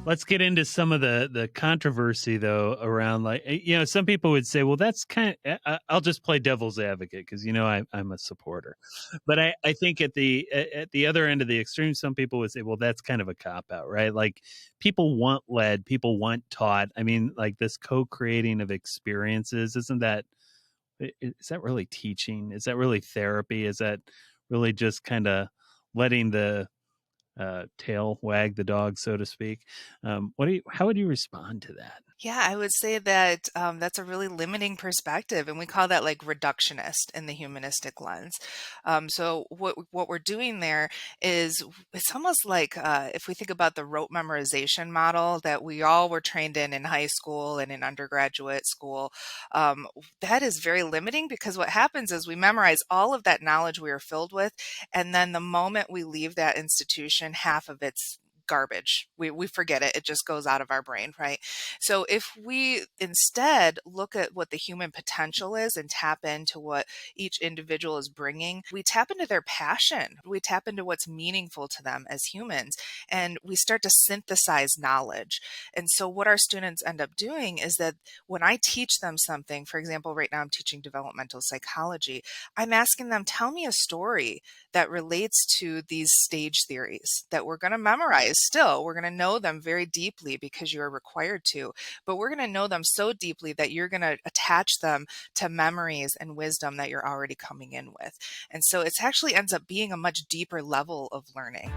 Let's get into some of the controversy though around like some people would say, well, that's kind of I'll just play devil's advocate because I'm a supporter, but I think at the other end of the extreme, some people would say, well, that's kind of a cop out, right? Like people want led, people want taught. I mean, like this co-creating of experiences, isn't that is that really teaching? Is that really therapy? Is that really just kind of letting the tail wag the dog, so to speak? How would you respond to that? Yeah, I would say that that's a really limiting perspective, and we call that like reductionist in the humanistic lens. So what we're doing there is it's almost like if we think about the rote memorization model that we all were trained in high school and in undergraduate school. Um, that is very limiting because what happens is we memorize all of that knowledge we are filled with, and then the moment we leave that institution, half of it's garbage. We forget it. It just goes out of our brain, right? So if we instead look at what the human potential is and tap into what each individual is bringing, we tap into their passion. We tap into what's meaningful to them as humans, and we start to synthesize knowledge. And so what our students end up doing is that when I teach them something, for example, right now I'm teaching developmental psychology, I'm asking them, tell me a story that relates to these stage theories that we're going to memorize still. We're going to know them very deeply because you're required to, but we're going to know them so deeply that you're going to attach them to memories and wisdom that you're already coming in with. And so it actually ends up being a much deeper level of learning.